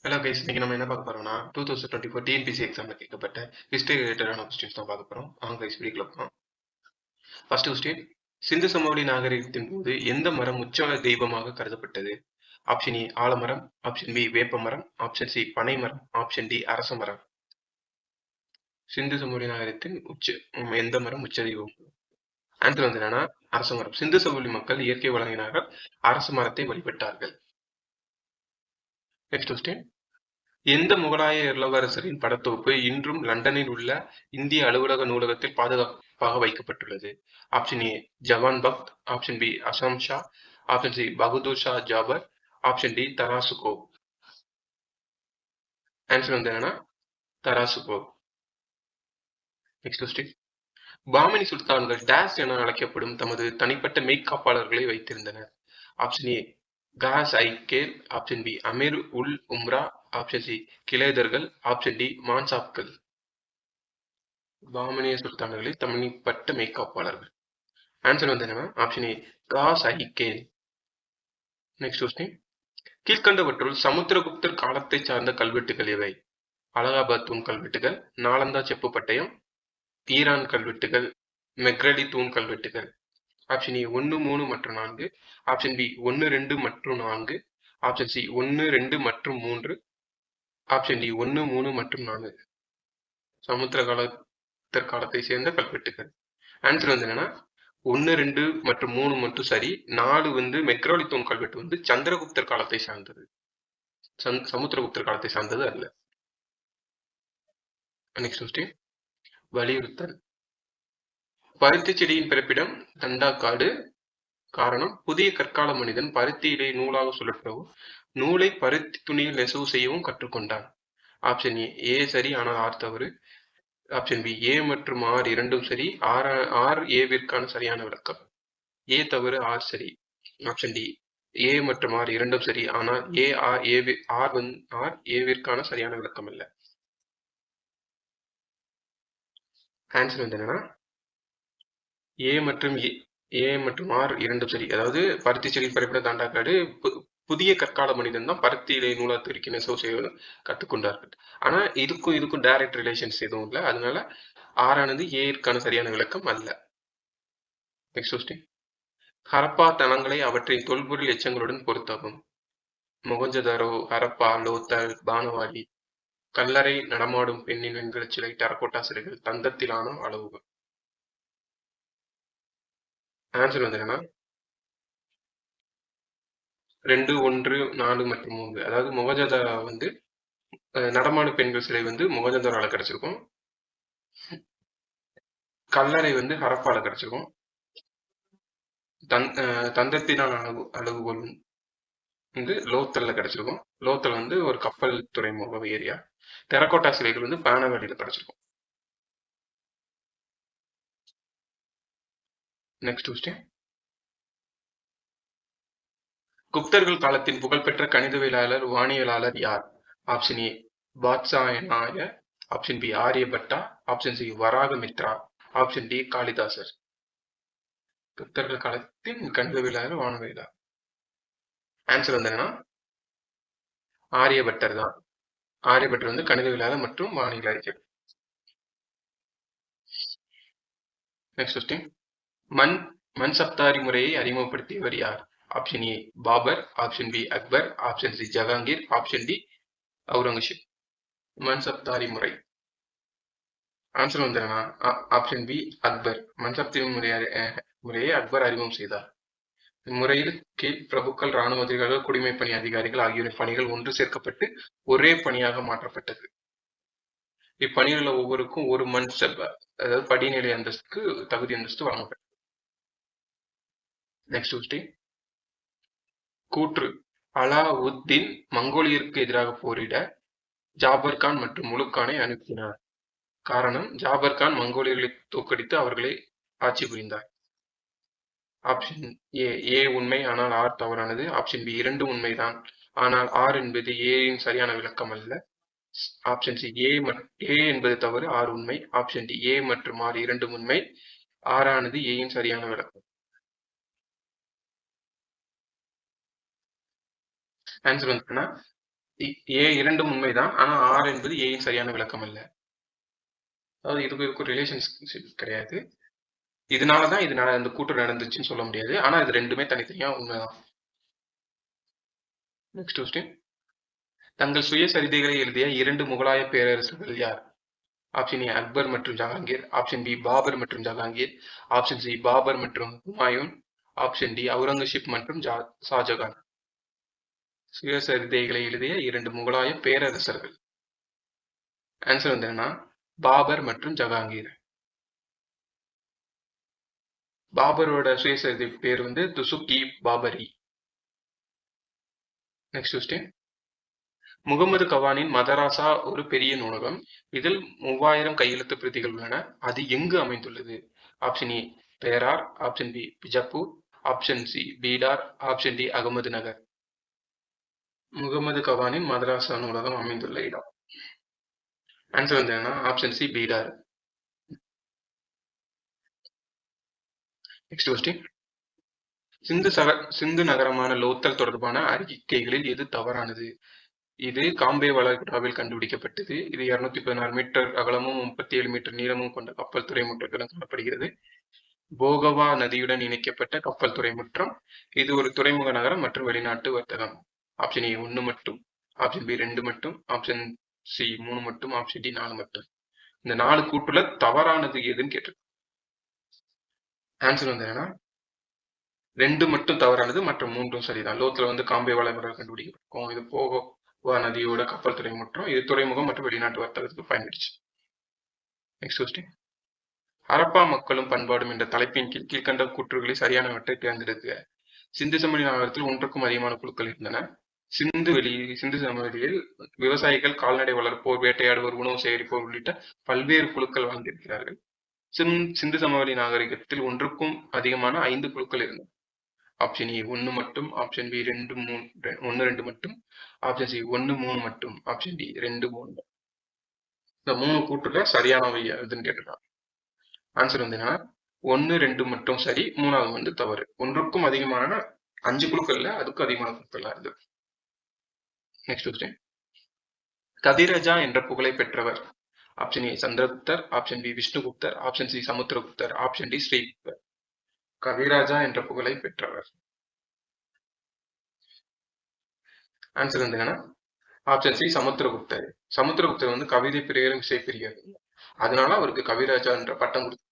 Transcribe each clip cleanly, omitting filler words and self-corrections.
Hello guys, இன்னைக்கு நம்ம என்ன பார்க்க போறோம்னா 2024 டிஎன்பிசி எக்ஸாம்ல கேட்கப்பட்ட ஹிஸ்டரி ரிலேட்டடான கொஸ்டின்ஸ் தான் பார்க்க போறோம். வாங்க கைஸ் வீடியோக்குள்ள போறோம். ஃபர்ஸ்ட் கொஸ்டின், சிந்து சமவெளி நாகரிகத்தின் போது எந்த மரம் உற்சவ தெய்வமாக கருதப்பட்டது? ஆப்ஷன் ஏ ஆலமரம், ஆப்ஷன் பி வேப்ப மரம், ஆப்ஷன் சி பனை மரம், ஆப்ஷன் டி அரச மரம். சிந்து சமவெளி நாகரிகத்தின் எந்த மரம் உச்ச தெய்வம்? ஆன்சர் வந்து என்னன்னா அரச மரம். சிந்து சமவெளி மக்கள் இயற்கை வழங்கினார்கள், அரச மரத்தை வழிபட்டார்கள். நெக்ஸ்ட் கொஸ்டின், எந்த முகலாய இளவரசரின் படத்தொகுப்பு இன்றும் லண்டனில் உள்ள இந்திய அலுவலக நூலகத்தில் பாதுகாப்பாக வைக்கப்பட்டுள்ளது? Option A Jawan Bakht, option B Azam Shah, option C Bahadur Shah Zafar, option D Darashikoh. Answer வந்து என்னன்னா தராசுகோ. நெக்ஸ்ட் கொஸ்டின், பாமினி சுல்தான்கள் டேஸ் என அழைக்கப்படும் தமது தனிப்பட்ட மெய்க்காப்பாளர்களை வைத்திருந்தனர். Option A Khas i Khel, option B Amir ul Umara, option C கிலேதர்கள், ஆப்ஷன் டி மான்சாப்கள். பாமனிய சுல்தான்களில் தனிப்பட்ட மெய்க்காப்பாளர்கள். ஆன்சர் வந்து என்னன்னா option A Khas i Khel. Next question, கீழ்கண்டவற்றுள் சமுத்திரகுப்தர் காலத்தை சார்ந்த கல்வெட்டுகள் எவை? அலகாபாத் தூண் கல்வெட்டுகள், நாலந்தா செப்பு பட்டயம், ஈரான் கல்வெட்டுகள், மெக்ரலி தூண் கல்வெட்டுகள். ஆப்ஷன் ஏ 1, 3 மற்றும் 4, ஆப்ஷன் பி 1, 2 மற்றும் 4, ஆப்ஷன் சி 1, 2 மற்றும் 3, ஆப்ஷன் டி 1, 3 மற்றும் 4. சமுத்திரகுப்தர் காலத்தை சேர்ந்த கல்வெட்டுகள். ஆன்சர் வந்து என்னன்னா 1, 2 மற்றும் 3 மட்டும் சரி. 4 வந்து மெக்ரோலி தூண் கல்வெட்டு வந்து சந்திரகுப்தர் காலத்தை சார்ந்தது, சமுத்திரகுப்தர் காலத்தை சார்ந்தது அல்ல. நெக்ஸ்ட் கொஸ்டின், வலியுறுத்தல். பருத்தி செடியின் பிறப்பிடம் தண்டாக்காடு. காரணம், புதிய கற்கால மனிதன் பருத்தி இலை நூலாக சுழற்றவும் நூலை பருத்தி துணியில் நெசவு செய்யவும் கற்றுக்கொண்டான். ஆப்ஷன் ஏ சரி, ஆனால் ஆர் தவறு. ஆப்ஷன் பி ஏ மற்றும் ஆர் இரண்டும் சரி, ஆர் ஏவிற்கான சரியான விளக்கம். ஏ தவறு, ஆர் சரி. ஆப்ஷன் டி ஏ மற்றும் ஆர் இரண்டும் சரி, ஆனால் ஆர் ஏவிற்கான சரியான விளக்கம் அல்ல. ஆன்சர் வந்து என்னன்னா ஏ மற்றும் ஆர் இரண்டும் சரி. அதாவது பருத்தி செடி பரப்பிட தாண்டாக்காடு புதிய கற்கால மனிதன் தான் பருத்தி இலை நூலா துருக்கி நெசவு செய்வது கற்றுக்கொண்டார்கள். ஆனா இதுக்கும் டைரக்ட் ரிலேஷன்ஸ் எதுவும் இல்லை, அதனால ஆறானது ஏற்கான சரியான விளக்கம் அல்ல. நெக்ஸ்ட் கொஸ்டின், ஹரப்பா தளங்களை அவற்றின் தொல்பொருள் எச்சங்களுடன் பொருத்தவும். மொகஞ்சதாரோ, ஹரப்பா, லோத்தல், பானவாடி. கல்லறை, நடமாடும் பெண்ணின் வெண்கலச் சிலை, டெரகோட்டா சிலைகள், தந்தத்திலான அளவுகள். ஆன்சர் வந்து என்னன்னா 2, 1, 4 மற்றும் 3. அதாவது மொகஞ்சதாரோ வந்து நடமாடும் பெண்கள் சிலை வந்து மொகஞ்சதாரோல கிடைச்சிருக்கும். கல்லறை வந்து ஹரப்பால கிடைச்சிருக்கும். தந்தத்திலான அளவுகோல் வந்து லோத்தல்ல கிடைச்சிருக்கும். லோத்தல் வந்து ஒரு கப்பல் துறைமுக ஏரியா. டெரகோட்டா சிலைகள் வந்து பானவாடியில கிடைச்சிருக்கும். நெக்ஸ்ட் கொஸ்டின், குப்தர்கள் காலத்தின் புகழ்பெற்ற கணிதவியலாளர், வானியலாளர் யார்? Option A Vatsyayana, option B Aryabhata, option C Varahamihira, option D காளிதாசர். குப்தர்கள் காலத்தின் கணிதவியலாளர், வானவியலாளர். ஆன்சர் வந்து என்னன்னா ஆரியபட்டர் தான். ஆரியபட்டர் வந்து கணிதவியலாளர் மற்றும் வானியல் அறிஞர். நெக்ஸ்ட் கொஸ்டின், மன்சப்தாரி முறையை அறிமுகப்படுத்தியவர் யார்? Option A Babur, option B Akbar, option C Jahangir, option D Aurangzeb. Mansabdari முறை. ஆன்சர் வந்து ஆப்ஷன் பி அக்பர். மன்சப்தாரி முறையை அக்பர் அறிமுகம் செய்தார். இம்முறையில் கீழ் பிரபுக்கள், இராணுவ அதிகாரிகள், குடிமைப்பணி அதிகாரிகள் ஆகியோரின் பணிகள் ஒன்று சேர்க்கப்பட்டு ஒரே பணியாக மாற்றப்பட்டது. இப்பணிகளில் ஒவ்வொருக்கும் ஒரு மன்சப், அதாவது படிநிலை அந்தஸ்துக்கு தகுதி அந்தஸ்து வழங்கப்பட்டது. நெக்ஸ்ட் கொஸ்டின், கூற்று. அலாவுத்தீன் மங்கோலியருக்கு எதிராக போரிட ஜாபர் கான் மற்றும் முலுக் கானை அனுப்பினார். காரணம், ஜாபர் கான் மங்கோலியர்களை தோற்கடித்து அவர்களை ஆட்சி புரிந்தார். ஆப்ஷன் ஏ உண்மை, ஆனால் ஆர் தவறானது. ஆப்ஷன் பி இரண்டும் உண்மைதான், ஆனால் ஆர் என்பது ஏயின் சரியான விளக்கம் அல்ல. ஆப்ஷன் சி ஏ என்பது தவறு, ஆர் உண்மை. ஆப்ஷன் டி ஏ மற்றும் ஆர் இரண்டும் உண்மை, ஆறானது ஏயின் சரியான விளக்கம். ஆன்சர் வந்து ஏ இரண்டும் உண்மைதான். ஆனா ஆர் என்பது ஏயின் சரியான விளக்கம் அல்ல. அதாவது இதுக்கும் ரிலேஷன்ஷிப் கிடையாது. இதனாலதான் இந்த கூற்று நடந்துச்சுன்னு சொல்ல முடியாது. ஆனா இது ரெண்டுமே தனித்தனியா உண்மைதான். Next question. தங்கள் சுயசரிதைகளை எழுதிய 2 முகலாய பேரரசர்கள் யார்? ஆப்ஷன் ஏ அக்பர் மற்றும் ஜஹாங்கீர், ஆப்ஷன் பி பாபர் மற்றும் ஜஹாங்கீர், ஆப்ஷன் சி பாபர் மற்றும் ஹுமாயூன், ஆப்ஷன் டி அவுரங்கசீப் மற்றும் ஷாஜகான். சுயசரிதைகளை எழுதிய 2 முகலாய பேரரசர்கள். ஆன்சர் வந்து என்னன்னா பாபர் மற்றும் ஜஹாங்கீர். பாபரோட சுயசரிதை பேர் வந்து துசுக்-இ பாபரி. Next question. முகமது கவானின் மதராசா ஒரு பெரிய நூலகம். இதில் 3000 கையெழுத்து பிரதிகள் உள்ளன. அது எங்கு அமைந்துள்ளது? Option A Berar, option B Bijapur, option C Bidar, option D Ahmed Nagar. Muhammad கவானின் மதராசா நூலகம் அமைந்துள்ள இடம். ஆன்சர் வந்து என்ன? Option C Bidar. Next question. Sindhu நகரமான லோத்தல் தொடர்பான அறிக்கைகளில் எது தவறானது? இது காம்பே வளைகுடாவில் கண்டுபிடிக்கப்பட்டது. இது 216 மீட்டர் அகலமும் 37 மீட்டர் நீளமும் கொண்ட கப்பல் துறைமுற்றத்துடன் காணப்படுகிறது. போகவா நதியுடன் இணைக்கப்பட்ட கப்பல் துறைமுற்றம். இது ஒரு துறைமுக நகரம் மற்றும் வெளிநாட்டு வர்த்தகம். ஆப்ஷன் ஏ 1 மட்டும், ஆப்ஷன் பி 2 மட்டும், ஆப்ஷன் சி 3 மட்டும், ஆப்ஷன் டி 4 மட்டும். இந்த 4 கூற்றுல தவறானது எதுன்னு கேட்டிருக்கு. ஆன்சர் வந்து என்னன்னா 2 மட்டும் தவறானது, மற்ற 3ம் சரிதான். லோத்துல வந்து காம்பே வளைகுடா கண்டுபிடிக்கப்பட்டிருக்கும். இது போகவா நதியோட கப்பல் துறைமுற்றம். இது துறைமுகம் மற்றும் வெளிநாட்டு வர்த்தகத்துக்கு பயன்படுச்சு. Next question. ஹரப்பா மக்களும் பண்பாடும் என்ற தலைப்பின் கீழ் கீழ்கண்ட கூற்றுகளை சரியானவற்றை தேர்ந்தெடுக்க. சிந்து சமவெளி நகரத்தில் 1க்கும் அதிகமான குழுக்கள் இருந்தன. சிந்து சமவெளியில் விவசாயிகள், கால்நடை வளர்ப்போர், வேட்டையாடுவோர், உணவு சேகரிப்போர் உள்ளிட்ட பல்வேறு குழுக்கள் வாழ்ந்திருக்கிறார்கள். சிந்து சமவெளி நாகரிகத்தில் 1க்கும் அதிகமான 5 குழுக்கள் இருந்தன. ஆப்ஷன் ஏ 1 மட்டும், ஆப்ஷன் பி 2 3 1 2 மட்டும், ஆப்ஷன் சி 1 3 மட்டும், ஆப்ஷன் டி 2 3. இந்த 3 கூற்றுல சரியானவை எதுன்னு கேட்டிருக்காங்க. ஆன்சர் வந்து என்னன்னா 1 2 மட்டும் சரி, 3வது வந்து தவறு. 1க்கும் அதிகமான 5 குழுக்கள்ல அதுக்கும் அதிகமான குழுக்கள்லாம் இருக்கு. Next question. கதிரஜா என்ற புகழை பெற்றவர். ஆப்ஷன் ஏ சந்திரகுப்தர், ஆப்ஷன் பி விஷ்ணுகுப்தர், ஆப்ஷன் சி சமுத்திரகுப்தர், ஆப்ஷன் டி ஸ்ரீகுப்தர். கவிராஜா என்ற புகழை பெற்றவர். ஆன்சர் வந்து என்னன்னா ஆப்ஷன் சி சமுத்திரகுப்தர். சமுத்திரகுப்தர் வந்து கவிதை பிரியரும் இசை பிரியர், அதனால அவருக்கு கவிராஜா என்ற பட்டம் கொடுத்தார்.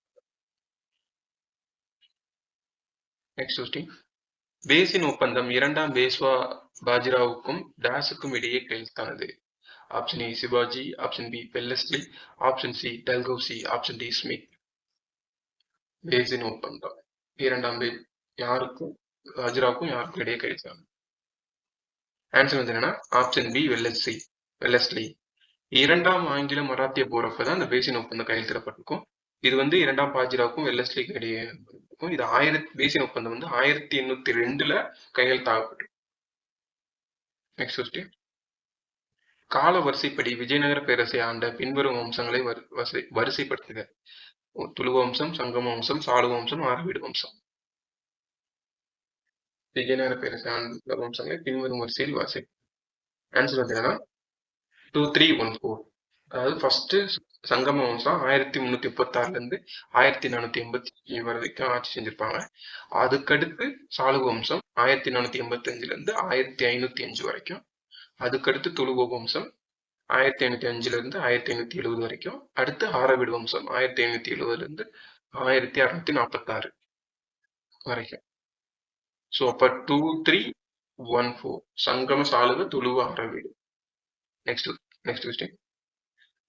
Next question. பேசின் ஒப்பந்தம் 2ஆம் பேஷ்வா பாஜிராவுக்கும் தாஸுக்கும் இடையே கையெழுத்தானது. Option A Shivaji, option B Wellesley, option C Dalhousie, option D Smith. Bassein ஒப்பந்தம் 2ஆம் யாருக்கும் பாஜிராவுக்கும் யாருக்கும் இடையே கையெழுத்தானது. ஆன்சர் வந்து என்னன்னா ஆப்ஷன் பி வெல்லஸ்லி. 2ஆம் ஆங்கில மராத்திய போர் அப்பதான் இந்த பேசின் ஒப்பந்தம் கையெழுத்திடப்பட்டிருக்கும். இது வந்து 2ஆம் பாஜிராவுக்கும் வெல்லஸ்லிக்கும் இடையே இருக்கும். இது பேசின் ஒப்பந்தம் வந்து 1802 கையெழுத்தாகப்பட்டிருக்கும். Next question. கால வரிசைப்படி விஜயநகர பேரரசை ஆண்ட பின்வரும் வம்சங்களை வரிசைப்படுத்துக. துளு வம்சம், சங்கம வம்சம், சாளுவ வம்சம், ஆரவீடு வம்சம். விஜயநகர பேரரசை ஆண்ட வம்சங்களை பின்வரும் வரிசையில் வரிசை. ஆன்சர் வந்து என்னன்னா 2 3 1 4. அதாவது ஃபர்ஸ்ட் சங்கம வம்சம் 1336 இருந்து 1487 வரைக்கும் ஆட்சி செஞ்சிருப்பாங்க. அதுக்கடுத்து சாளுவ வம்சம் 1485 இருந்து 1505 வரைக்கும். அதுக்கடுத்து துளுவ வம்சம் 1505 இருந்து 1570 வரைக்கும். அடுத்து ஆரவீடு வம்சம் 1570 இருந்து 1646 வரைக்கும். ஸோ அப்ப 2 3 1 4 சங்கம, சாளுவ, துளுவ, ஆரவீடு. Next question.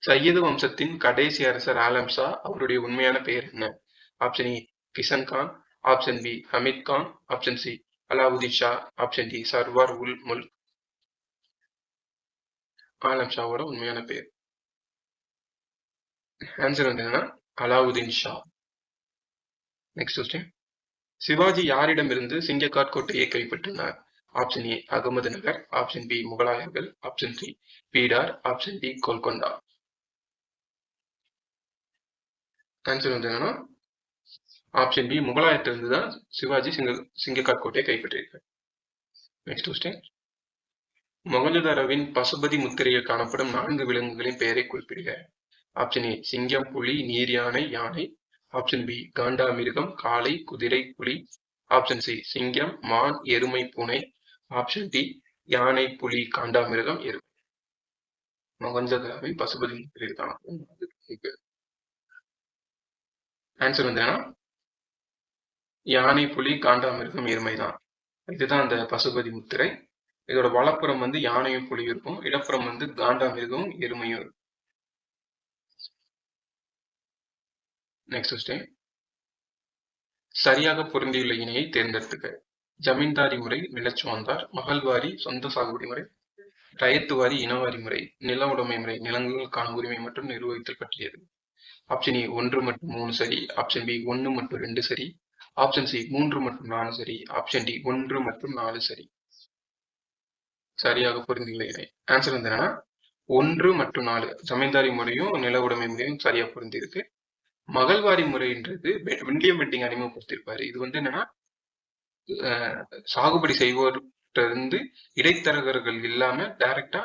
சையது வம்சத்தின் கடைசி அரசர் ஆலம் ஷா, அவருடைய உண்மையான பெயர் என்ன? Option A Kishan Khan, option B Hamid Khan, option C Alauddin Shah, option D Sarwar ul Mulk. Alam ஷாவோட உண்மையான பெயர். ஆன்சர் வந்து என்னன்னா அலாவுதீன் ஷா. Next question. சிவாஜி யாரிடமிருந்து சிங்கக்காட் கோட்டையை கைப்பற்றினார்? Option A Ahmed Nagar, option B முகலாயர்கள், option C Bidar, option D Golconda. Answer வந்து என்னன்னா ஆப்ஷன் பி முகலாயத்திலிருந்து தான் சிவாஜி சிங்கக்காட் கோட்டையை கைப்பற்றியிருக்கார். Next question. மொகஞ்சதாரோவின் பசுபதி முத்திரையில் காணப்படும் 4 விலங்குகளின் பெயரை குறிப்பிடுக. ஆப்ஷன் ஏ சிங்கம், புலி, நீர் யானை, யானை. ஆப்ஷன் பி காண்டாமிருகம், காளை, குதிரை, புலி. ஆப்ஷன் சி சிங்கம், மான், எருமை, பூனை. ஆப்ஷன் டி யானை, புலி, காண்டாமிருகம், எருமை. மொகஞ்சதாரோவின் பசுபதி முத்திரையில் காணப்படும் ஆன்சர் வந்து யானை, புலி, காண்டாமிருகம், எருமை தான். இதுதான் அந்த பசுபதி முத்திரை. இதோட வலப்புறம் வந்து யானையும் புலியும் இருக்கும், இடப்புறம் வந்து காண்டாமிருகமும் எருமையும் இருக்கும். Next question. சரியாக பொருந்தியுள்ள இணையை தேர்ந்தெடுத்துக்க. ஜமீன்தாரி முறை, நிலச்சுவாந்தார். மகள்வாரி, சொந்த சாகுபடி முறை. ரயத்துவாரி, இனவாரி முறை. நில உடைமை முறை, நிலங்களுக்கான உரிமை மற்றும் நிர்வகித்தல் பற்றியது. ஆப்ஷன் ஏ 1 மற்றும் 3 சரி. ஆப்ஷன் பி 1 மற்றும் 2 சரி. ஆப்ஷன் சி 3 மற்றும் 4 சரி. ஆப்ஷன் டி 1 மற்றும் 4 சரி. சரியாக பொருந்தியுள்ள இணை ஆன்சர் வந்து 1 மற்றும் 4 ஜமீன்தாரி முறையும் நில உடைமை முறையும் சரியா பொருந்திருக்கு. மகள்வாரி முறைன்றது வில்லியம் பெண்டிங் அறிமுகப்படுத்தியிருப்பாரு. இது வந்து சாகுபடி செய்வோர்கிட்ட இருந்து இடைத்தரகர்கள் இல்லாம டைரக்டா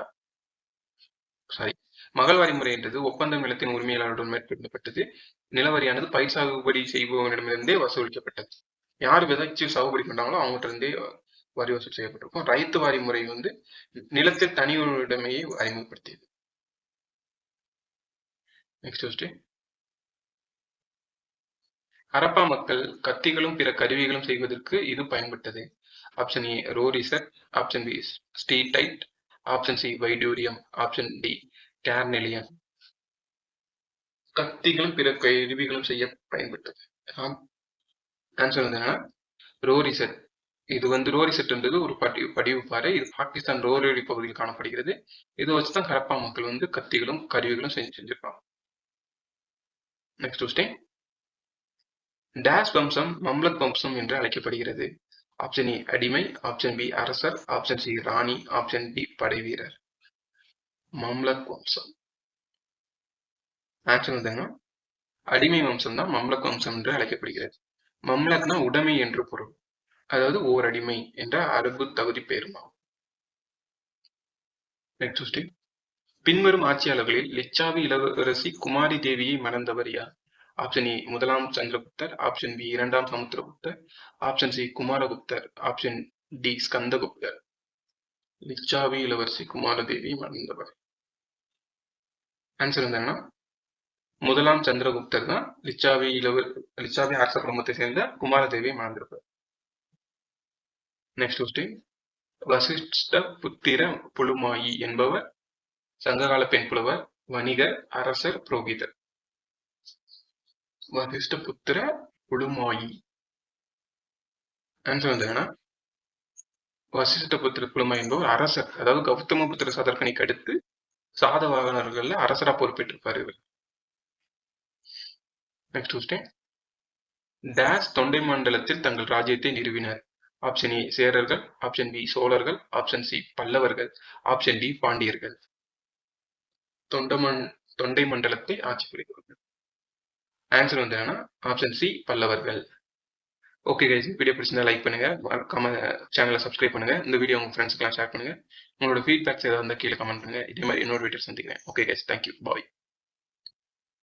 மகள்வாரி முறைன்றது ஒப்பந்த நிலத்தின் உரிமையாளருடன் மேற்கொள்ளப்பட்டது. நிலவரியானது பயிர் சாகுபடி செய்பவனிடமிருந்தே வசூலிக்கப்பட்டது. யார் விதைச்சு சாகுபடி பண்றாங்களோ அவங்ககிட்ட இருந்தே வரி வசூல் செய்யப்பட்டிருக்கும். ரைத்து வாரி முறை வந்து நிலத்தில் தனியுடைமையை அறிமுகப்படுத்தியது. Next question. ஹரப்பா மக்கள் கத்திகளும் பிற கருவிகளும் செய்வதற்கு இது பயன்பட்டது. ஆப்ஷன் ஏ ரோரிசட். Option B steatite. Option C வைடூரியம். Option D carnelian. கத்திகளும் பிற கருவிகளும் செய்ய பயன்பட்டது. ஆன்சர் வந்து ரோரிசட். இது வந்து ரோரிசெட்ன்றது ஒரு படிவு பாறை. இது பாகிஸ்தான் ரோரேலி பகுதியில் காணப்படுகிறது. இதை வச்சுதான் ஹரப்பா மக்கள் வந்து கத்திகளும் கருவிகளும் செஞ்சிருப்பாங்க. Next question. டேஷ் வம்சம் மம்லக் வம்சம் என்று அழைக்கப்படுகிறது. ஆப்ஷன் ஏ அடிமை. ஆப்ஷன் பி அரசர். ஆப்ஷன் சி ராணி. ஆப்ஷன் டி படை வீரர். மம்லக் வம்சம் ஆன்சர் வந்து அடிமை வம்சம் தான் மம்லக் வம்சம் என்று அழைக்கப்படுகிறது. மம்லக்னா உடைமை என்று பொருள். அதாவது ஓர் அடிமை என்ற அரபு தகுதி பெயருமா. Next question. பின்வரும் ஆட்சியாளர்களில் லிச்சாவி இளவரசி குமாரி தேவியை மணந்தவர் யார்? ஆப்ஷன் ஏ 1ஆம் சந்திரகுப்தர். ஆப்ஷன் பி 2ஆம் சமுத்திரகுப்தர். ஆப்ஷன் சி குமாரகுப்தர். ஆப்ஷன் டி ஸ்கந்தகுப்தர். லிச்சாவி இளவரசி குமாரதேவியை மணந்தவர். ஆன்சர் வந்து 1ஆம் சந்திரகுப்தர் தான் லிச்சாவி அரச குடும்பத்தை சேர்ந்த குமாரதேவியை மணந்திருப்பார். Next question. வசிஷ்ட புத்திர புலுமாயி என்பவர் சங்ககால பெண் புலவர், வணிகர், அரசர், புரோகிதர். வசிஷ்ட புத்திர புலுமாயி. ஆன்சர் வந்து வசிஷ்ட புத்திர புலுமாயி என்பவர் அரசர். அதாவது கௌதம புத்திர சதர்கனிக்கு அடுத்து சாதவாகனர்கள்ல அரசரா பொறுப்பேற்றிருப்பார் இவர். Next question. டேஷ் தொண்டை மண்டலத்தில் தங்கள் ராஜ்யத்தை நிறுவினர். ஆப்ஷன் ஏ சேரர்கள். ஆப்ஷன் பி சோழர்கள். ஆப்ஷன் சி பல்லவர்கள். ஆப்ஷன் டி பாண்டியர்கள். தொண்டை மண்டலத்தை ஆட்சி புரிந்தவர்கள். ஆன்சர் வந்து ஆப்ஷன் சி பல்லவர்கள். ஓகே கைஸ், வீடியோ பிடிச்சிருந்தா லைக் பண்ணுங்க, மறக்காம சேனலை சப்ஸ்கிரைப் பண்ணுங்க. இந்த வீடியோ உங்க ஃப்ரெண்ட்ஸ்க்குலாம் ஷேர் பண்ணுங்க. உங்களோட ஃபீட்பேக்ஸ் ஏதாவது இருந்தால் கீழே கமெண்ட் பண்ணுங்க. இதே மாதிரி இன்னொரு வீடியோ சந்திக்கிறேன். ஓகே கைஸ், தேங்க்யூ, பாய்.